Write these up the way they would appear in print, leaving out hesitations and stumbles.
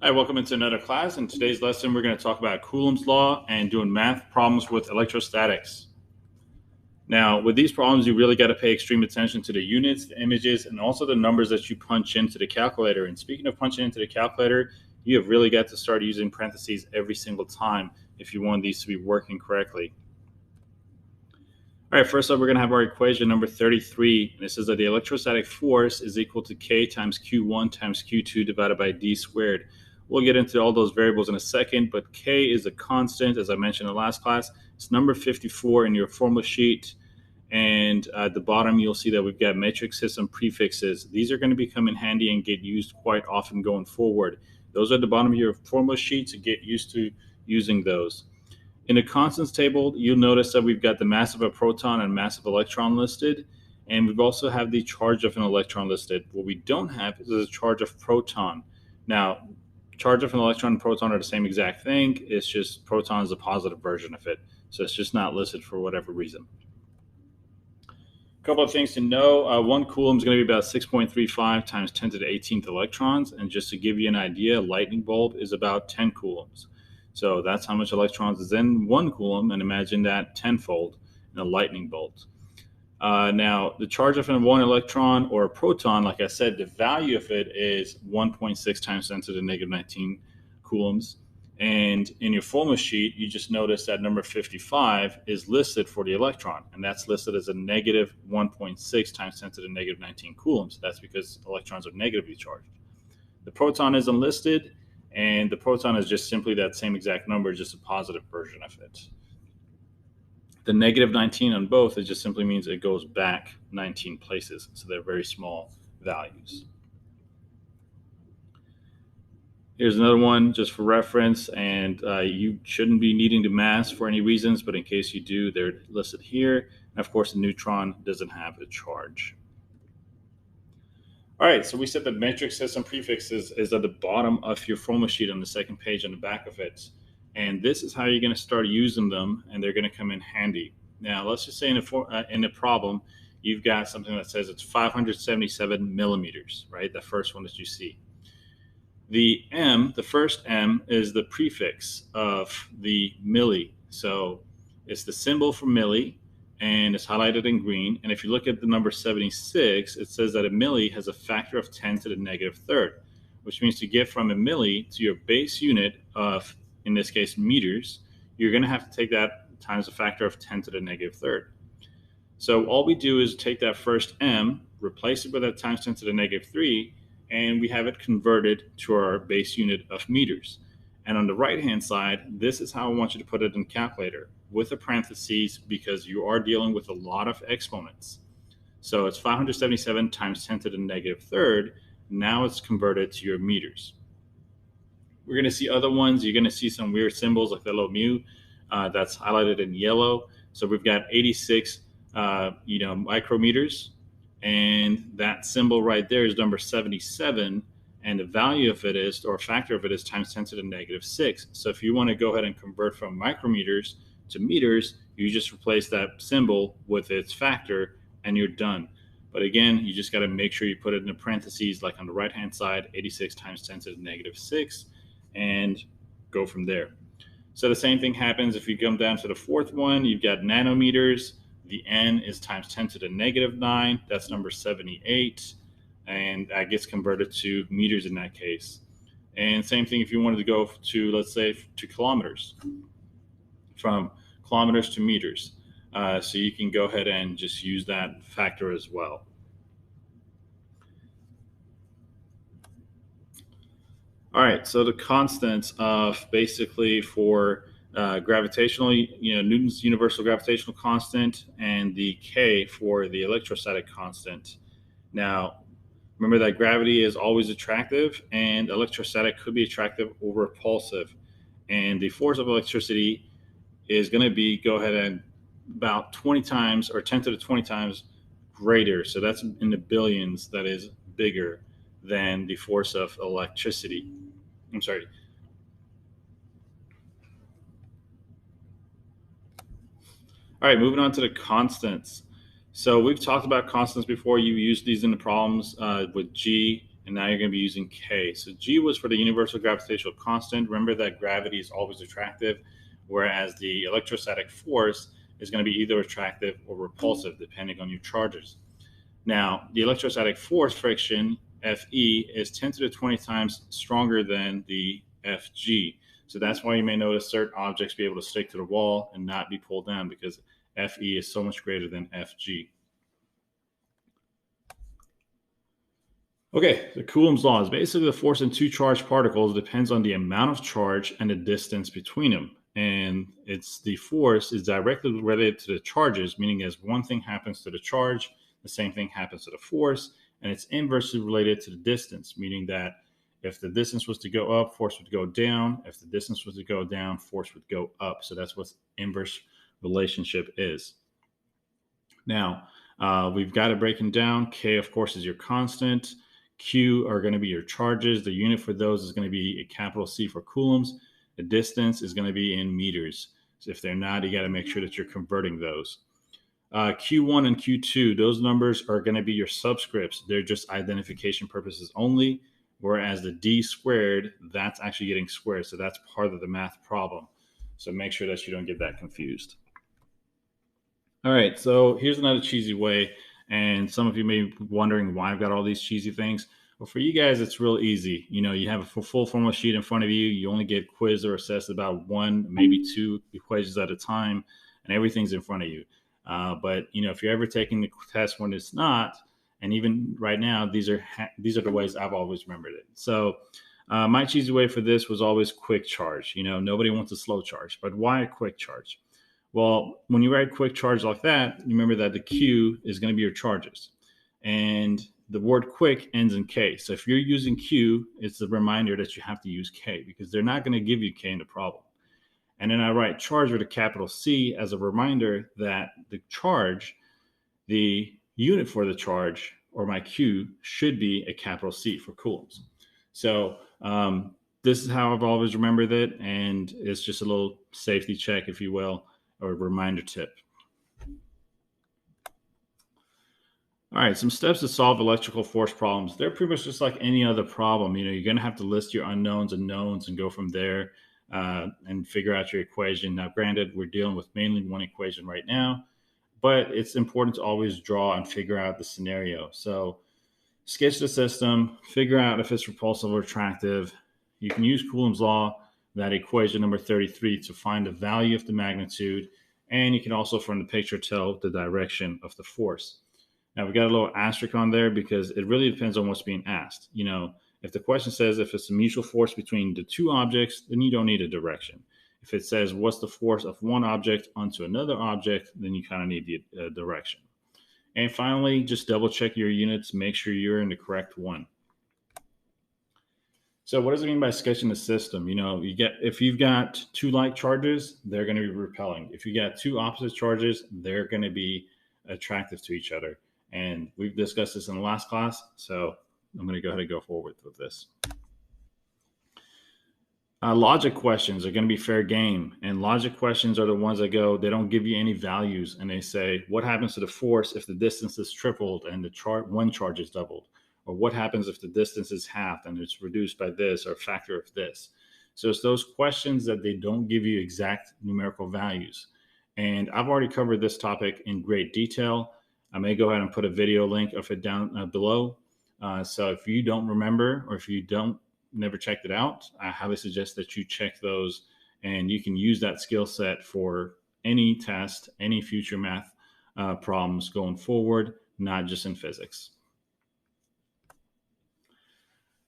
Hi, welcome into another class. In today's lesson, we're going to talk about Coulomb's law and doing math problems with electrostatics. Now, with these problems, you really got to pay extreme attention to the units, the images, and also the numbers that you punch into the calculator. And speaking of punching into the calculator, you have really got to start using parentheses every single time if you want these to be working correctly. All right, first up, we're going to have our equation number 33. And it says that the electrostatic force is equal to K times Q1 times Q2 divided by D squared. We'll get into all those variables in a second, but K is a constant, as I mentioned in the last class. It's number 54 in your formula sheet. And at the bottom, you'll see that we've got metric system prefixes. These are going to become in handy and get used quite often going forward. Those are at the bottom of your formula sheet, so get used to using those. In the constants table, you'll notice that we've got the mass of a proton and mass of electron listed, and we've also have the charge of an electron listed. What we don't have is a charge of proton. Now, charge of an electron and proton are the same exact thing. It's just proton is a positive version of it, so it's just not listed for whatever reason. A couple of things to know. 1 Coulomb is going to be about 6.35 times 10 to the 18th electrons, and just to give you an idea, a lightning bulb is about 10 coulombs. So that's how much electrons is in 1 Coulomb, and imagine that tenfold in a lightning bolt. Now, the charge of one electron or a proton, like I said, the value of it is 1.6 times 10 to the negative 19 coulombs. And in your formula sheet, you just notice that number 55 is listed for the electron, and that's listed as a negative 1.6 times 10 to the negative 19 coulombs. That's because electrons are negatively charged. The proton isn't listed, and the proton is just simply that same exact number, just a positive version of it. The negative 19 on both, it just simply means it goes back 19 places. So they're very small values. Here's another one just for reference, and you shouldn't be needing the mass for any reasons, but in case you do, they're listed here. And of course, the neutron doesn't have a charge. All right, so we said the metric system prefixes is at the bottom of your formula sheet on the second page on the back of it. And this is how you're going to start using them, and they're going to come in handy. Now, let's just say in a problem, you've got something that says it's 577 millimeters, right? The first one that you see. The M, the first M, is the prefix of the milli. So it's the symbol for milli, and it's highlighted in green. And if you look at the number 76, it says that a milli has a factor of 10 to the negative third, which means to get from a milli to your base unit of, in this case, meters, you're going to have to take that times a factor of 10 to the negative third. So all we do is take that first M, replace it with that times 10 to the negative 3, and we have it converted to our base unit of meters. And on the right-hand side, this is how I want you to put it in the calculator, with the parentheses, because you are dealing with a lot of exponents. So it's 577 times 10 to the negative third. Now it's converted to your meters. We're going to see other ones. You're going to see some weird symbols like the little mu that's highlighted in yellow. So we've got 86 micrometers, and that symbol right there is number 77. And the value of it is, or a factor of it is, times 10 to the negative 6. So if you want to go ahead and convert from micrometers to meters, you just replace that symbol with its factor, and you're done. But again, you just got to make sure you put it in the parentheses, like on the right-hand side, 86 times 10 to the negative 6, and go from there. So the same thing happens if you come down to the fourth one. You've got nanometers. The N is times 10 to the negative 9. That's number 78. And that gets converted to meters in that case. And same thing if you wanted to go to, let's say, to kilometers, from kilometers to meters. So you can go ahead and just use that factor as well. All right, so the constants of basically for gravitational, Newton's universal gravitational constant, and the K for the electrostatic constant. Now, remember that gravity is always attractive, and electrostatic could be attractive or repulsive. And the force of electricity is going to be, go ahead and about 20 times or 10 to the 20 times greater. So that's in the billions, that is bigger than the force of electricity. I'm sorry. All right, moving on to the constants. So we've talked about constants before. You used these in the problems with G and now you're going to be using K. So G was for the universal gravitational constant. Remember that gravity is always attractive, whereas the electrostatic force is going to be either attractive or repulsive, depending on your charges. Now, the electrostatic force friction, Fe, is 10 to the 20 times stronger than the Fg. So that's why you may notice certain objects be able to stick to the wall and not be pulled down, because Fe is so much greater than Fg. Okay, the Coulomb's law is basically the force in two charged particles depends on the amount of charge and the distance between them. And it's the force is directly related to the charges, meaning as one thing happens to the charge, the same thing happens to the force, and it's inversely related to the distance, meaning that if the distance was to go up, force would go down. If the distance was to go down, force would go up. So that's what inverse relationship is. Now, we've got it breaking down. K, of course, is your constant. Q are going to be your charges. The unit for those is going to be a capital C for coulombs. The distance is going to be in meters. So if they're not, you got to make sure that you're converting those. Q1 and Q2, those numbers are going to be your subscripts. They're just identification purposes only, whereas the D squared, that's actually getting squared. So that's part of the math problem. So make sure that you don't get that confused. All right, so here's another cheesy way, and some of you may be wondering why I've got all these cheesy things. Well, for you guys, it's real easy. You know, you have a full formula sheet in front of you. You only get quizzed or assessed about one, maybe two equations at a time, and everything's in front of you. But you know, if you're ever taking the test when it's not, and even right now, these are the ways I've always remembered it. So my cheesy way for this was always quick charge. You know, nobody wants a slow charge, but why a quick charge? Well, when you write quick charge like that, you remember that the Q is going to be your charges. And the word quick ends in K. So if you're using Q, it's a reminder that you have to use K, because they're not going to give you K in the problem. And then I write charge with a capital C as a reminder that the charge, the unit for the charge, or my Q, should be a capital C for coulombs. So this is how I've always remembered it, and it's just a little safety check, if you will, or reminder tip. All right, some steps to solve electrical force problems. They're pretty much just like any other problem. You know, you're going to have to list your unknowns and knowns and go from there and figure out your equation. Now, granted, we're dealing with mainly one equation right now, but it's important to always draw and figure out the scenario. So sketch the system, figure out if it's repulsive or attractive. You can use Coulomb's law, that equation number 33, to find the value of the magnitude. And you can also, from the picture, tell the direction of the force. Now, we got a little asterisk on there because it really depends on what's being asked. You know, if the question says if it's a mutual force between the two objects, then you don't need a direction. If it says what's the force of one object onto another object, then you kind of need the direction. And finally, just double check your units, make sure you're in the correct one. So what does it mean by sketching the system? You know, if you've got two like charges, they're going to be repelling. If you got two opposite charges, they're going to be attractive to each other. And we've discussed this in the last class, so I'm going to go ahead and go forward with this. Logic questions are going to be fair game, and logic questions are the ones that they don't give you any values, and they say, what happens to the force if the distance is tripled and one charge is doubled? Or what happens if the distance is halved and it's reduced by this or a factor of this? So it's those questions that they don't give you exact numerical values. And I've already covered this topic in great detail. I may go ahead and put a video link of it down below. So if you don't remember, or if you never checked it out, I highly suggest that you check those, and you can use that skill set for any test, any future math problems going forward, not just in physics.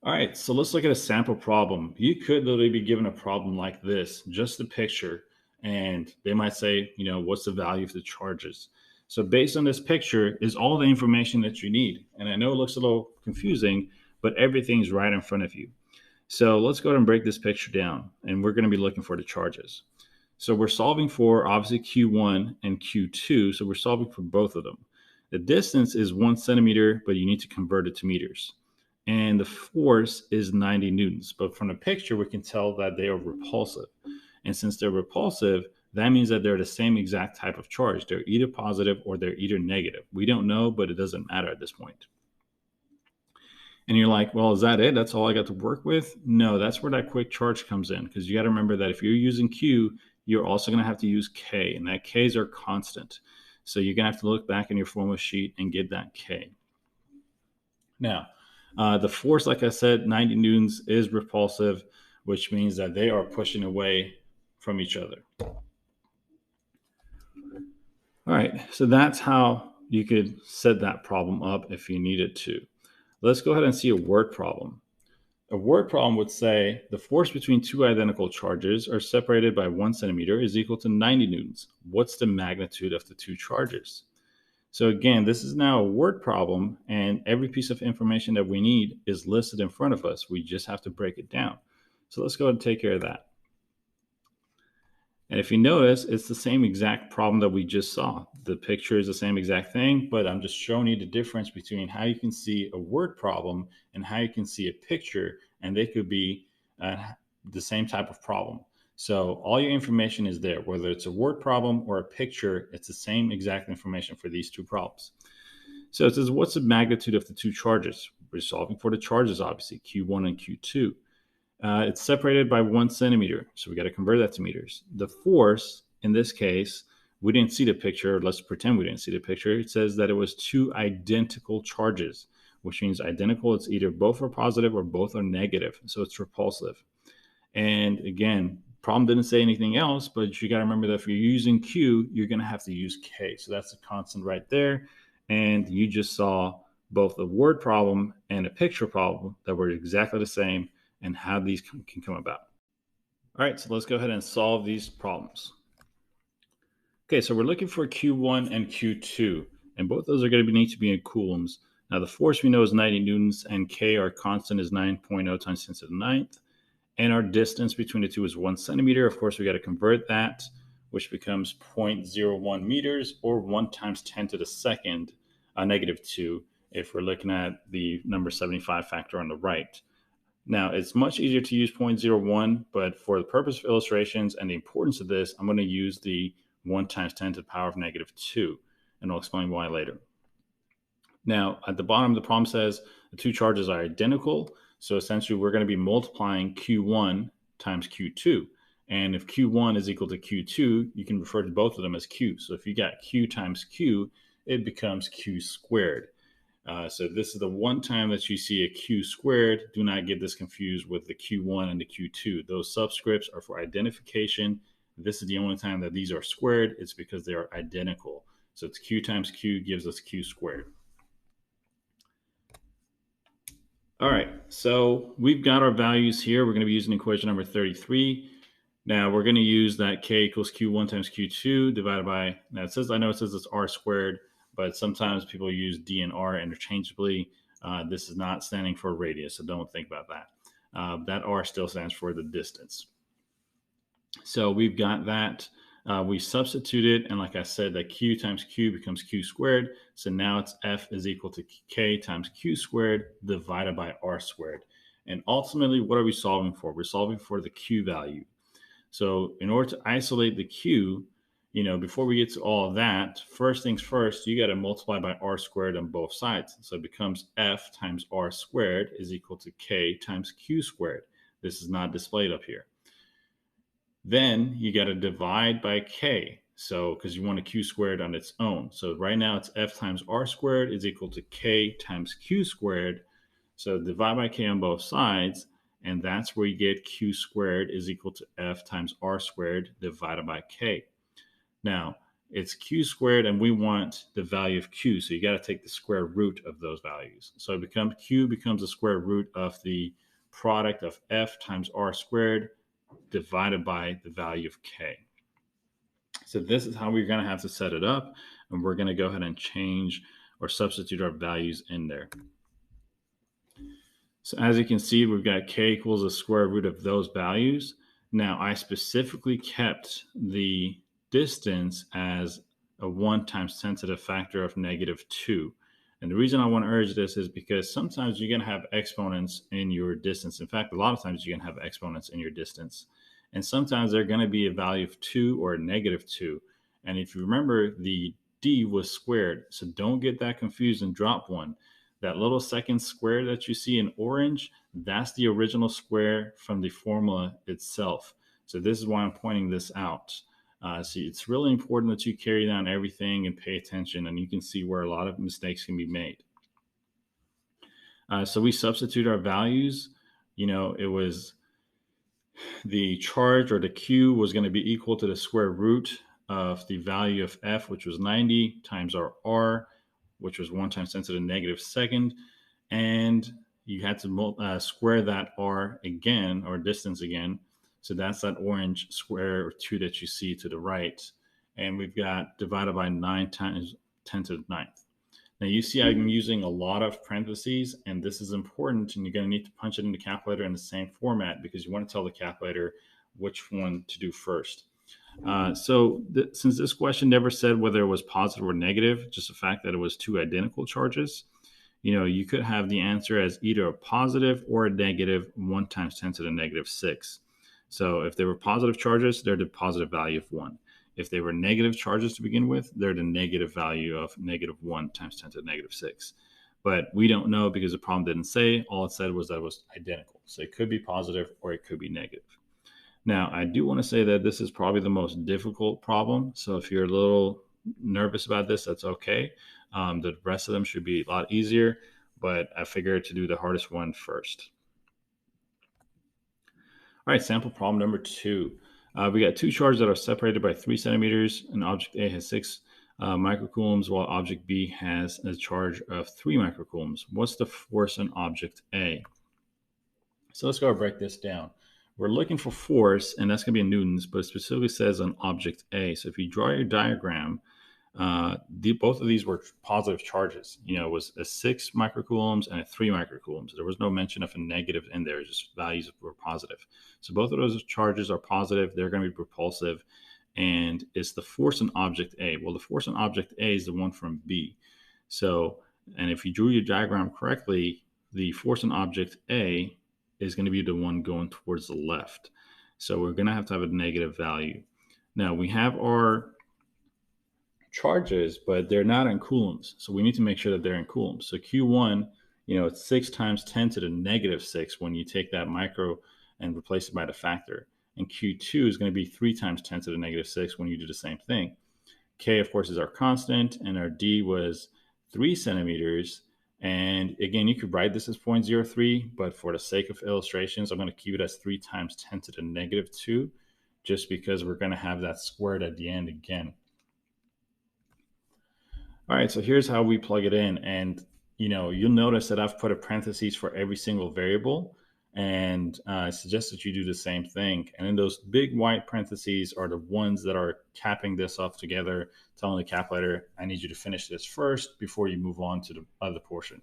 All right, so let's look at a sample problem. You could literally be given a problem like this, just a picture, and they might say, you know, what's the value of the charges? So based on this picture is all the information that you need. And I know it looks a little confusing, but everything's right in front of you. So let's go ahead and break this picture down, and we're going to be looking for the charges. So we're solving for obviously Q1 and Q2, so we're solving for both of them. The distance is 1 centimeter, but you need to convert it to meters. And the force is 90 newtons. But from the picture, we can tell that they are repulsive. And since they're repulsive, that means that they're the same exact type of charge. They're either positive or they're either negative. We don't know, but it doesn't matter at this point. And you're like, well, is that it? That's all I got to work with? No, that's where that quick charge comes in, because you got to remember that if you're using Q, you're also going to have to use K, and that K's are constant. So you're going to have to look back in your formula sheet and get that K. Now, the force, like I said, 90 newtons is repulsive, which means that they are pushing away from each other. All right, so that's how you could set that problem up if you needed to. Let's go ahead and see a word problem. A word problem would say the force between two identical charges are separated by 1 centimeter is equal to 90 newtons. What's the magnitude of the two charges? So again, this is now a word problem, and every piece of information that we need is listed in front of us. We just have to break it down. So let's go ahead and take care of that. And if you notice, it's the same exact problem that we just saw. The picture is the same exact thing, but I'm just showing you the difference between how you can see a word problem and how you can see a picture, and they could be the same type of problem. So all your information is there, whether it's a word problem or a picture, it's the same exact information for these two problems. So it says, what's the magnitude of the two charges? We're solving for the charges, obviously, Q1 and Q2. It's separated by 1 centimeter, so we got to convert that to meters. The force, in this case, we didn't see the picture. Let's pretend we didn't see the picture. It says that it was two identical charges, which means identical, it's either both are positive or both are negative, so it's repulsive. And again, problem didn't say anything else, but you got to remember that if you're using Q, you're going to have to use K. So that's a constant right there. And you just saw both a word problem and a picture problem that were exactly the same, and how these can come about. All right, so let's go ahead and solve these problems. Okay, so we're looking for Q1 and Q2, and both those are going to need to be in coulombs. Now, the force we know is 90 newtons, and K, our constant, is 9.0 times 10 to the ninth, and our distance between the two is 1 centimeter. Of course, we got to convert that, which becomes 0.01 meters, or 1 times 10 to the second, negative 2, if we're looking at the number 75 factor on the right. Now, it's much easier to use 0.01, but for the purpose of illustrations and the importance of this, I'm going to use the 1 times 10 to the power of negative 2, and I'll explain why later. Now, at the bottom, the problem says the two charges are identical, so essentially we're going to be multiplying Q1 times Q2. And if Q1 is equal to Q2, you can refer to both of them as Q. So if you got Q times Q, it becomes Q squared. So this is the one time that you see a Q squared. Do not get this confused with the Q1 and the Q2. Those subscripts are for identification. This is the only time that these are squared. It's because they are identical. So it's Q times Q gives us Q squared. All right, so we've got our values here. We're going to be using equation number 33. Now we're going to use that K equals Q1 times Q2 divided by, now it says, I know it says it's R squared, but sometimes people use D and R interchangeably. This is not standing for radius, so don't think about that. That R still stands for the distance. So we've got that. We substitute it, and like I said, that Q times Q becomes Q squared. So now it's F is equal to K times Q squared divided by R squared. And ultimately, what are we solving for? We're solving for the Q value. So in order to isolate the Q, before we get to all of that, first things first, you got to multiply by R squared on both sides. So it becomes F times R squared is equal to K times Q squared. This is not displayed up here. Then you got to divide by K. So because you want a Q squared on its own. So right now it's F times R squared is equal to K times Q squared. So divide by K on both sides. And that's where you get Q squared is equal to F times R squared divided by K. Now, it's Q squared, and we want the value of Q, so you got to take the square root of those values. So Q becomes the square root of the product of F times R squared divided by the value of K. So this is how we're going to have to set it up, and we're going to go ahead and change or substitute our values in there. So as you can see, we've got K equals the square root of those values. Now, I specifically kept the distance as a 1 times 10 to the factor of negative 2. And the reason I want to urge this is because sometimes you're going to have exponents in your distance. In fact, a lot of times you're going to have exponents in your distance. And sometimes they're going to be a value of 2 or a negative 2. And if you remember, the D was squared. So don't get that confused and drop one. That little second square that you see in orange, that's the original square from the formula itself. So this is why I'm pointing this out. So it's really important that you carry down everything and pay attention, and you can see where a lot of mistakes can be made. So we substitute our values. It was the charge, or the Q, was going to be equal to the square root of the value of F, which was 90, times our R, which was 1 times 10 to the negative second. And you had to square that R again, or distance again. So that's that orange square or 2 that you see to the right. And we've got divided by 9 times 10 to the ninth. Now you see I'm using a lot of parentheses, and this is important, and you're going to need to punch it in the calculator in the same format because you want to tell the calculator which one to do first. Since this question never said whether it was positive or negative, just the fact that it was two identical charges, you could have the answer as either a positive or a negative 1 times 10 to the negative 6. So if they were positive charges, they're the positive value of 1. If they were negative charges to begin with, they're the negative value of negative 1 times 10 to the negative 6. But we don't know because the problem didn't say. All it said was that it was identical. So it could be positive or it could be negative. Now, I do want to say that this is probably the most difficult problem. So if you're a little nervous about this, that's okay. The rest of them should be a lot easier, but I figured to do the hardest one first. All right, sample problem number 2. We got two charges that are separated by 3 centimeters, and object A has 6 microcoulombs, while object B has a charge of 3 microcoulombs. What's the force on object A? So let's go break this down. We're looking for force, and that's going to be in newtons, but it specifically says on object A. So if you draw your diagram, both of these were positive charges. It was a 6 microcoulombs and a 3 microcoulombs. There was no mention of a negative in there, just values were positive. So both of those charges are positive. They're going to be propulsive, and it's the force on object A. Well, the force on object A is the one from B. So, and if you drew your diagram correctly, the force on object A is going to be the one going towards the left. So we're going to have a negative value. Now we have our charges, but they're not in coulombs. So we need to make sure that they're in coulombs. So Q1, it's 6 times 10 to the negative 6 when you take that micro and replace it by the factor. And Q2 is going to be 3 times 10 to the negative 6 when you do the same thing. K, of course, is our constant, and our D was 3 centimeters. And again, you could write this as 0.03, but for the sake of illustrations, I'm going to keep it as 3 times 10 to the negative 2, just because we're going to have that squared at the end again. All right, so here's how we plug it in. And, you'll notice that I've put a parentheses for every single variable, and I suggest that you do the same thing. And then those big white parentheses are the ones that are capping this off together, telling the calculator, I need you to finish this first before you move on to the other portion.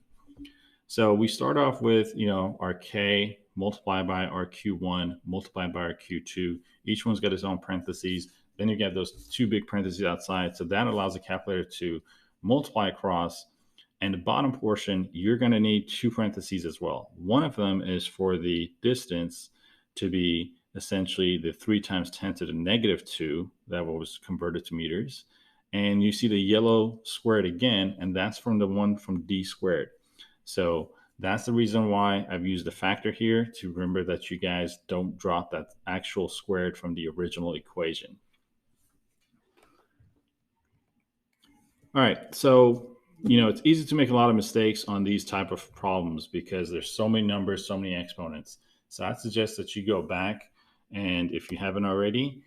So we start off with, our K multiplied by our Q1 multiplied by our Q2. Each one's got its own parentheses. Then you get those two big parentheses outside. So that allows the calculator to multiply across. And the bottom portion, you're going to need 2 parentheses as well. One of them is for the distance to be essentially the 3 times 10 to the negative 2 that was converted to meters. And you see the yellow squared again, and that's from the one from D squared. So that's the reason why I've used the factor here, to remember that you guys don't drop that actual squared from the original equation. All right, so it's easy to make a lot of mistakes on these type of problems because there's so many numbers, so many exponents. So I suggest that you go back, and if you haven't already,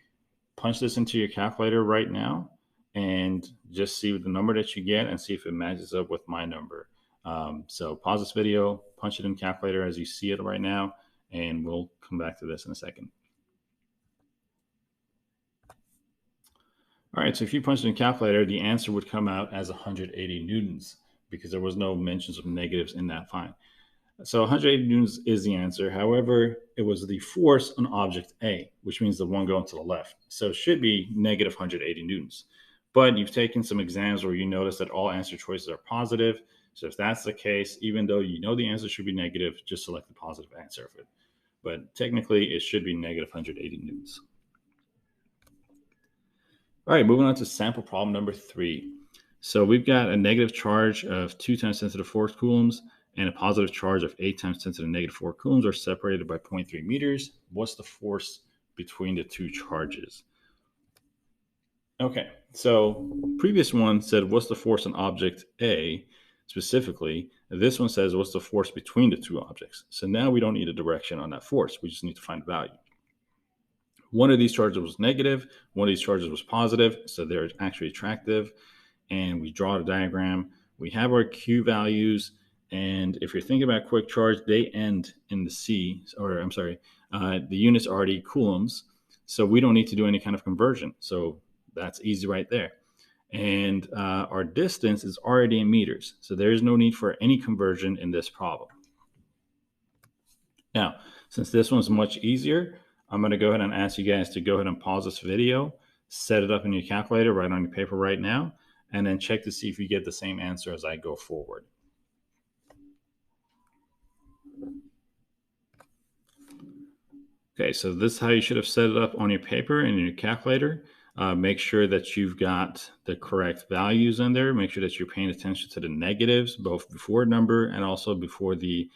punch this into your calculator right now and just see the number that you get and see if it matches up with my number. So pause this video, punch it in calculator as you see it right now, and we'll come back to this in a second. All right, so if you punch it in calculator, the answer would come out as 180 newtons because there was no mentions of negatives in that fine. So 180 newtons is the answer. However, it was the force on object A, which means the one going to the left. So it should be negative 180 newtons. But you've taken some exams where you notice that all answer choices are positive. So if that's the case, even though you know the answer should be negative, just select the positive answer of it. But technically, it should be negative 180 newtons. All right, moving on to sample problem number 3. So we've got a negative charge of 2 times 10 to the 4 coulombs and a positive charge of 8 times 10 to the negative 4 coulombs are separated by 0.3 meters. What's the force between the two charges? Okay, so previous one said what's the force on object A specifically. This one says what's the force between the two objects. So now we don't need a direction on that force. We just need to find value. One of these charges was negative, one of these charges was positive, so they're actually attractive. And we draw the diagram. We have our Q values, and if you're thinking about quick charge, they end in the C, or I'm sorry, the unit's already coulombs, so we don't need to do any kind of conversion. So that's easy right there. And our distance is already in meters, so there's no need for any conversion in this problem. Now, since this one's much easier, I'm going to go ahead and ask you guys to go ahead and pause this video, set it up in your calculator, write on your paper right now, and then check to see if you get the same answer as I go forward. Okay, so this is how you should have set it up on your paper and in your calculator. Make sure that you've got the correct values in there. Make sure that you're paying attention to the negatives, both before number and also before the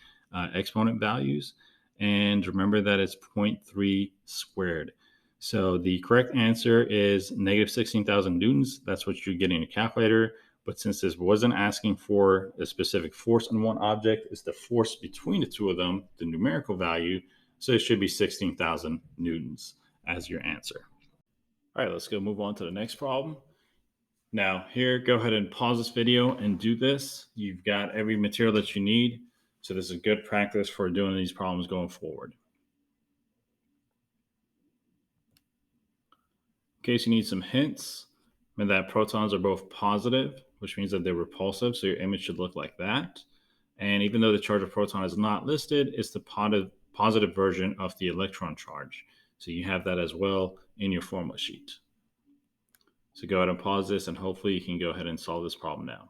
exponent values. And remember that it's 0.3 squared. So the correct answer is negative 16,000 newtons. That's what you're getting in your calculator. But since this wasn't asking for a specific force on one object, it's the force between the two of them, the numerical value. So it should be 16,000 newtons as your answer. All right, let's go move on to the next problem. Now here, go ahead and pause this video and do this. You've got every material that you need. So this is good practice for doing these problems going forward. In case you need some hints, remember that protons are both positive, which means that they're repulsive. So your image should look like that. And even though the charge of proton is not listed, it's the positive version of the electron charge. So you have that as well in your formula sheet. So go ahead and pause this, and hopefully you can go ahead and solve this problem now.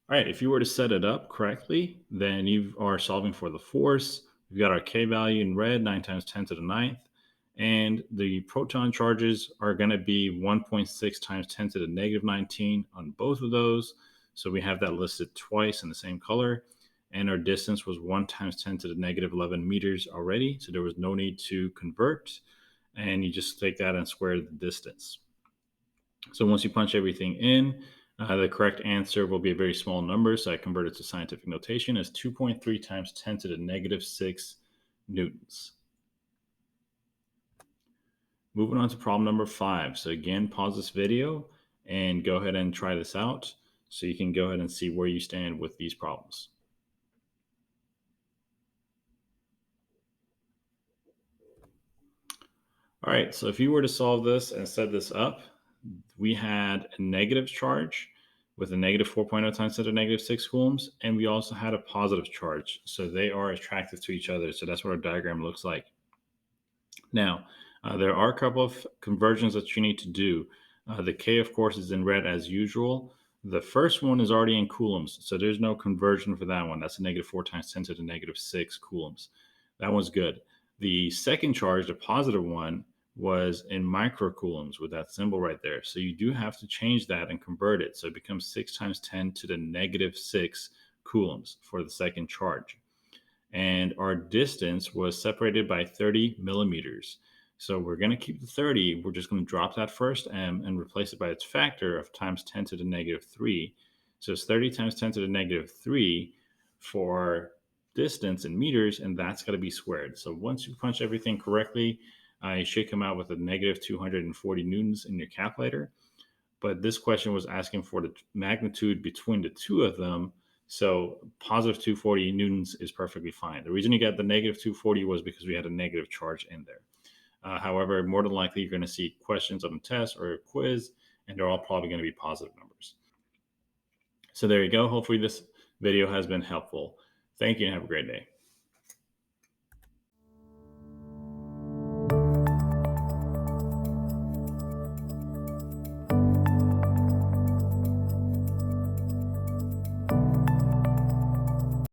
All right, if you were to set it up correctly, then you are solving for the force. We've got our K value in red, 9 times 10 to the 9th. And the proton charges are going to be 1.6 times 10 to the negative 19 on both of those. So we have that listed twice in the same color. And our distance was 1 times 10 to the negative 11 meters already. So there was no need to convert. And you just take that and square the distance. So once you punch everything in, the correct answer will be a very small number. So I converted to scientific notation as 2.3 times 10 to the negative 6 newtons. Moving on to problem number 5. So again, pause this video and go ahead and try this out so you can go ahead and see where you stand with these problems. All right, so if you were to solve this and set this up, we had a negative charge with a negative 4.0 times 10 to the negative 6 coulombs, and we also had a positive charge. So they are attractive to each other. So that's what our diagram looks like. Now, there are a couple of conversions that you need to do. The K, of course, is in red as usual. The first one is already in coulombs, so there's no conversion for that one. That's a negative 4 times 10 to the negative 6 coulombs. That one's good. The second charge, the positive one, was in microcoulombs with that symbol right there. So you do have to change that and convert it. So it becomes 6 times 10 to the negative 6 coulombs for the second charge. And our distance was separated by 30 millimeters. So we're going to keep the 30. We're just going to drop that first m and replace it by its factor of times 10 to the negative 3. So it's 30 times 10 to the negative 3 for distance in meters, and that's got to be squared. So once you punch everything correctly, you should come out with a negative 240 newtons in your calculator. But this question was asking for the magnitude between the two of them. So positive 240 newtons is perfectly fine. The reason you got the negative 240 was because we had a negative charge in there. However, more than likely, you're going to see questions on a test or a quiz, and they're all probably going to be positive numbers. So there you go. Hopefully this video has been helpful. Thank you and have a great day.